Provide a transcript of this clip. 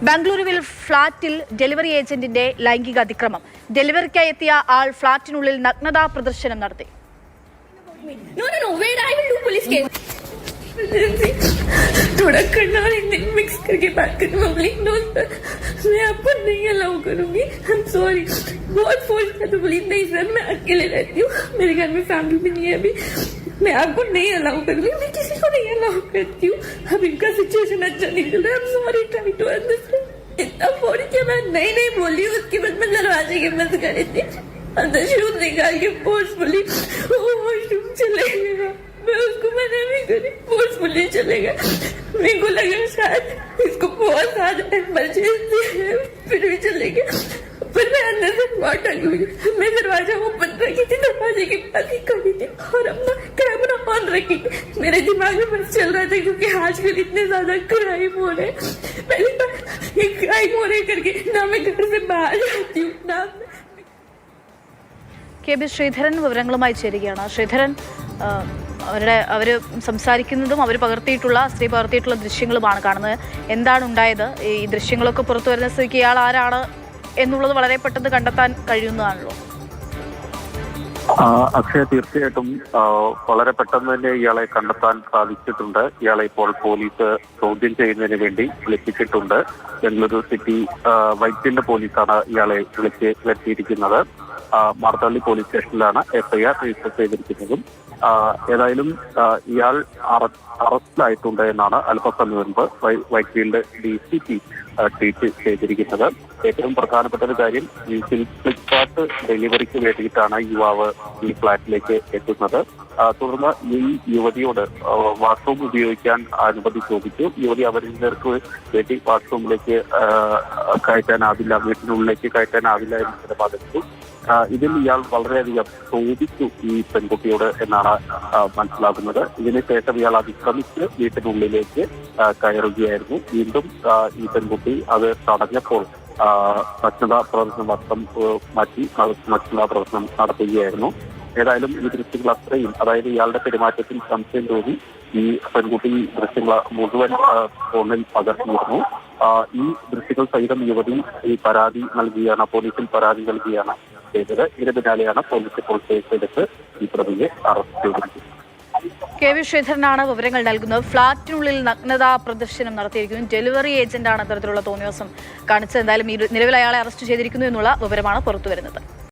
ബംഗളൂരുവിൽ ഫ്ളാറ്റിൽ ഡെലിവറി ഏജന്റിന്റെ ലൈംഗിക അതിക്രമം. ഡെലിവറിക്കായി എത്തിയ ആൾ ഫ്ളാറ്റിനുള്ളിൽ നഗ്നതാ പ്രദർശനം നടത്തി. थोड़ा करना और एक दिन मिक्स करके बात करनी मम्मी नो सर मैं आपको नहीं अलाउ करूंगी आई एम सॉरी बहुत फोर्स कर तो प्लीज नहीं सर मैं अकेले रहती हूँ मेरे घर में फैमिली भी नहीं है अभी मैं आपको नहीं अलाउ करूंगी मैं किसी को नहीं अलाउ करती हूँ अब इनका सिचुएशन अच्छा नहीं चल रहा है I am sorry try to understand इतना फोर्स किया मैं नहीं बोली उसके बाद मैं दरवाजे के बंद करे थे अंदर शूज निकाल के फोर्सफुली वॉशरूम चले गया मैं उसको मना भी करी फोर्सफुली चलेगा मेरे को लगा शायद इसको बहुत ज्यादा इमरजेंसी है फिर भी चलेगा पर मैं अंदर से बहुत डरी हुई मैं दरवाजा ओपन रखी थी दरवाजे के पास ही खड़ी थी और अपना कैमरा ऑन रखी मेरे दिमाग में बस चल रहा था क्योंकि आजकल इतने ज्यादा क्राइम हो रहे पहली बार ये क्राइम हो रहे करके ना मैं घर से बाहर जाती हूँ ना കെ ബി ശ്രീധരൻ വിവരങ്ങളുമായി ചേരുകയാണ്. ശ്രീധരൻ, അവർ സംസാരിക്കുന്നതും അവർ സ്ത്രീ പകർത്തിയിട്ടുള്ള ദൃശ്യങ്ങളുമാണ് കാണുന്നത്. എന്താണ് ഉണ്ടായത്? ഈ ദൃശ്യങ്ങളൊക്കെ പുറത്തു വരുന്ന സ്ഥിതിക്ക് ഇയാൾ ആരാണ് എന്നുള്ളത് വളരെ പെട്ടെന്ന് കണ്ടെത്താൻ കഴിയുന്നതാണല്ലോ. അക്ഷയ, തീർച്ചയായിട്ടും വളരെ പെട്ടെന്ന് തന്നെ ഇയാളെ കണ്ടെത്താൻ സാധിച്ചിട്ടുണ്ട്. ഇയാളെ ഇപ്പോൾ പോലീസ് ചോദ്യം ചെയ്യുന്നതിന് വേണ്ടി വിളിപ്പിച്ചിട്ടുണ്ട്. ബംഗളൂരു സിറ്റി വൈറ്റിൽഡ് പോലീസാണ് ഇയാളെ വിളിച്ച് വരുത്തിയിരിക്കുന്നത്. മാർത്തള്ളി പോലീസ് സ്റ്റേഷനിലാണ് FIR രജിസ്റ്റർ ചെയ്തിരിക്കുന്നതും. ഏതായാലും ഇയാൾ അറസ്റ്റിലായിട്ടുണ്ട് എന്നാണ് അല്പസമയം മുൻപ് വൈറ്റ്ഫീൽഡ് DCP ട്വീറ്റ് ചെയ്തിരിക്കുന്നത്. ഏറ്റവും പ്രധാനപ്പെട്ട ഒരു കാര്യം, ഈ ഫ്ലിപ്കാർട്ട് ഡെലിവറിക്ക് വേണ്ടിയിട്ടാണ് യുവാവ് ഈ ഫ്ളാറ്റിലേക്ക് എത്തുന്നത്. തുടർന്ന് ഈ യുവതിയോട് വാഷ്റൂം ഉപയോഗിക്കാൻ അനുമതി ചോദിച്ചു. യുവതി അവർക്ക് വേണ്ടി വാഷ്റൂമിലേക്ക് കയറ്റാനാവില്ല, വീട്ടിനുള്ളിലേക്ക് കയറ്റാനാവില്ല എന്ന് നിലപാടെടുത്തു. ഇതിൽ ഇയാൾ വളരെയധികം ചോദിച്ചു ഈ പെൺകുട്ടിയോട് എന്നാണ് മനസ്സിലാക്കുന്നത്. ഇതിനുശേഷം ഇയാൾ അതിക്രമിച്ച് വീട്ടിനുള്ളിലേക്ക് കയറുകയായിരുന്നു. വീണ്ടും ഈ പെൺകുട്ടി അത് തടഞ്ഞപ്പോൾ നഗ്നതാ പ്രദർശനം വസ്ത്രം മാറ്റി നഗ്നതാ പ്രദർശനം നടത്തുകയായിരുന്നു. ഏതായാലും ഈ ദൃശ്യങ്ങൾ അത്രയും, അതായത് ഇയാളുടെ പെരുമാറ്റത്തിൽ സംശയം തോന്നി ഈ പെൺകുട്ടി ദൃശ്യങ്ങൾ മുഴുവൻ ഫോണിൽ പകർത്തിയിരുന്നു. ഈ ദൃശ്യങ്ങൾ സഹിതം യുവതി പോലീസിൽ പരാതി നൽകുകയാണ് ചെയ്തത്. ഇതിന് പിന്നാലെയാണ് പോലീസ് ഇപ്പോൾ കേസെടുത്ത് ഈ പ്രതിയെ അറസ്റ്റ് ചെയ്തിരിക്കുന്നത്. കെ വി ശ്രീധരനാണ് വിവരങ്ങൾ നൽകുന്നത്. ഫ്ളാറ്റിനുള്ളിൽ നഗ്നതാ പ്രദർശനം നടത്തിയിരിക്കുന്നു. ഡെലിവറി ഏജന്റാണ് അത്തരത്തിലുള്ള തോന്നിവാസം കാണിച്ചത്. എന്തായാലും നിലവിൽ അയാളെ അറസ്റ്റ് ചെയ്തിരിക്കുന്നു എന്നുള്ള വിവരമാണ് പുറത്തുവരുന്നത്.